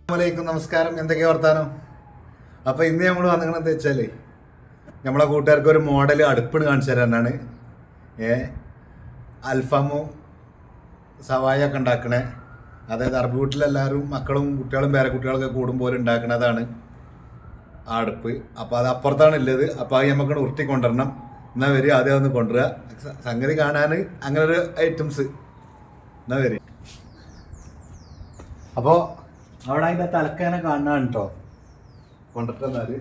അസ്സലാമലൈക്കും, നമസ്കാരം. എന്തൊക്കെയാ വർത്താനം? അപ്പോൾ ഇന്ന് നമ്മൾ വന്നിരിക്കണമെന്ന് വെച്ചാൽ നമ്മളെ കൂട്ടുകാർക്ക് ഒരു മോഡൽ അടുപ്പിന് കാണിച്ചു തരാനാണ്. അൽഫാമും സവായൊക്കെ ഉണ്ടാക്കണേ, അതായത് അറബ് വീട്ടിലെല്ലാവരും മക്കളും കുട്ടികളും പേരക്കുട്ടികളൊക്കെ കൂടുമ്പോൾ ഉണ്ടാക്കണതാണ് ആ അടുപ്പ്. അപ്പോൾ അത് അപ്പുറത്താണ് ഉള്ളത്. അപ്പോൾ അത് നമുക്ക് ഉരുട്ടി കൊണ്ടുവരണം. എന്നാൽ വരിക, ആദ്യം ഒന്ന് കൊണ്ടുവരിക. സംഗതി കാണാൻ അങ്ങനെ ഒരു ഐറ്റംസ് എന്നാൽ വരിക. അപ്പോൾ അവിടെ അതിൻ്റെ തലക്കാനെ കാണാൻ കേട്ടോ കൊണ്ടിട്ടെന്നാല്.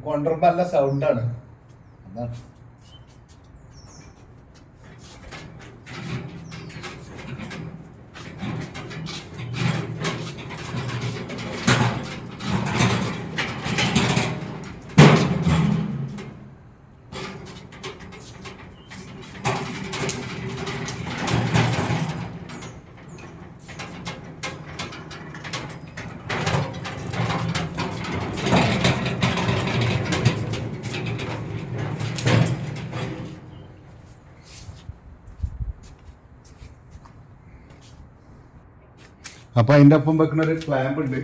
കൊണ്ടുവരുമ്പോൾ നല്ല സൗണ്ടാണ്, അതാണ്. അപ്പൊ അതിന്റെ ഒപ്പം വെക്കുന്ന ഒരു ക്ലാമ്പ് ഉണ്ട്.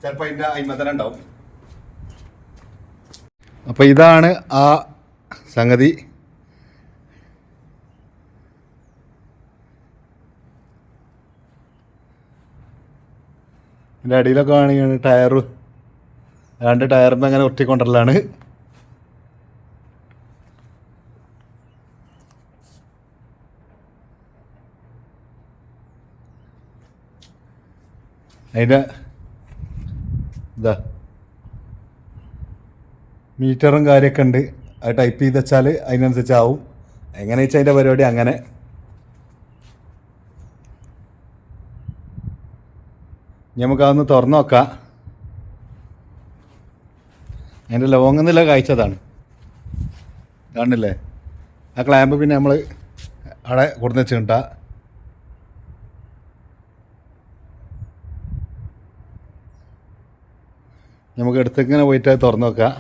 ചിലപ്പോ അതിന്റെ അയിമത്തന ഉണ്ടാവും. അപ്പൊ ഇതാണ് ആ സംഗതി. ഇതിന്റെ അടിയിലൊക്കെ ആണെങ്കിൽ ടയറ്, രണ്ട് ടയറുമ്പോൾ അങ്ങനെ ഒട്ടിക്കൊണ്ടല്ലാണ്. അതിൻ്റെ ഇതാ മീറ്ററും കാര്യമൊക്കെ ഉണ്ട്. അത് ടൈപ്പ് ചെയ്ത് വെച്ചാൽ അതിനനുസരിച്ചാവും. എങ്ങനെ വെച്ചാൽ അതിൻ്റെ പരിപാടി അങ്ങനെ. നമുക്കതൊന്ന് തുറന്നു നോക്കാം. അതിൻ്റെ ലോങ്ങെന്നില്ല കാഴ്ചതാണ്, കാണില്ലേ? ആ ക്ലാമ്പ് പിന്നെ നമ്മൾ അവിടെ കൊടുന്ന് വെച്ചിട്ടാ. നമുക്ക് അടുത്തേക്കിങ്ങനെ പോയിട്ട് അത് തുറന്നു നോക്കാം.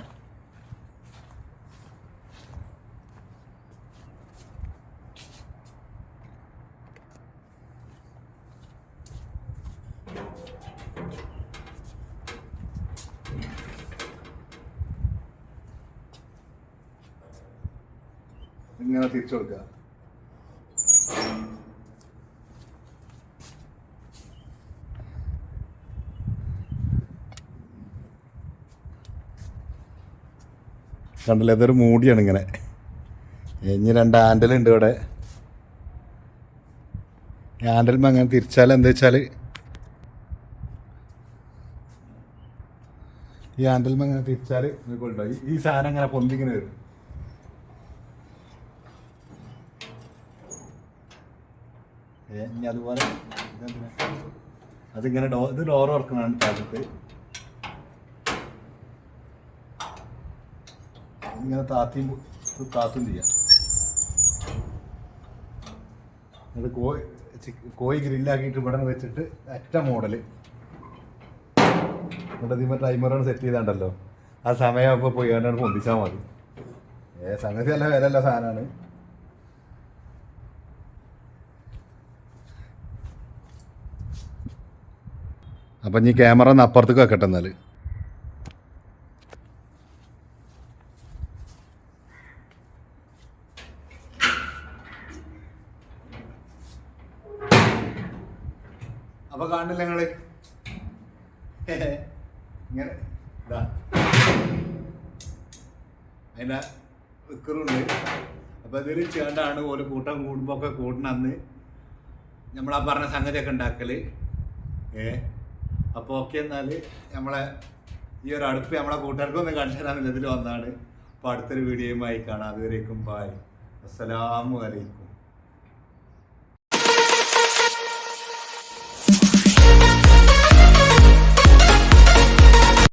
ഇങ്ങനെ തിരിച്ചു കൊടുക്കുക. കണ്ടില്ല, ഇതൊരു മൂടിയാണ് ഇങ്ങനെ. ഇനി രണ്ട് ഹാൻഡിലുണ്ട് ഇവിടെ. ഈ ഹാൻഡിലുമ്പോൾ അങ്ങനെ തിരിച്ചാൽ എന്താ വെച്ചാൽ, ഈ ഹാൻഡിലുമ്പോൾ അങ്ങനെ തിരിച്ചാൽ കൊണ്ടുപോയി ഈ സാധനം അങ്ങനെ പൊന്തിങ്ങനെ വരും. ഇനി അതുപോലെ അതിങ്ങനെ ഇത് ഡോർ തുറക്കുന്നതാണ് താഴത്ത്. ഇങ്ങനെ താത്തും ചെയ്യാം. അത് കോഴി ഗ്രില്ലാക്കിയിട്ട് ഇവിടെ വെച്ചിട്ട് ഒറ്റ മോഡല് ഇവിടെ ഇതിമ ടൈമറാണ് സെറ്റ് ചെയ്താണ്ടല്ലോ. ആ സമയമാകുമ്പോൾ പോയി അവനാണ് പൊന്തിച്ചാൽ മതി. സംഗതി നല്ല വിലയുള്ള സാധനമാണ്. അപ്പം ഇനി ക്യാമറ ഒന്ന് അപ്പുറത്തേക്ക് വെക്കട്ടെ എന്നാൽ. അപ്പൊ കാണില്ല നിങ്ങള് ഇങ്ങനെ ഇതാ അതിൻ്റെ വിക്കറുണ്ട്. അപ്പൊ ഇതിൽ ചേണ്ടാണ് ഓരോ കൂട്ടം കൂടുമ്പോ ഒക്കെ കൂടണന്ന് നമ്മളാ പറഞ്ഞ സംഗതിയൊക്കെ ഉണ്ടാക്കല്. അപ്പോൾ ഓക്കെ, എന്നാൽ നമ്മളെ ഈ ഒരു അടുപ്പ് നമ്മളെ കൂട്ടുകാർക്കൊന്ന് കാണിച്ചു തരാമെന്നുള്ള ഇതിൽ വന്നാണ്. അപ്പോൾ അടുത്തൊരു വീഡിയോയുമായി കാണാം. അതുവരേക്കും ബായ്, അസ്സലാമു അലൈക്കും.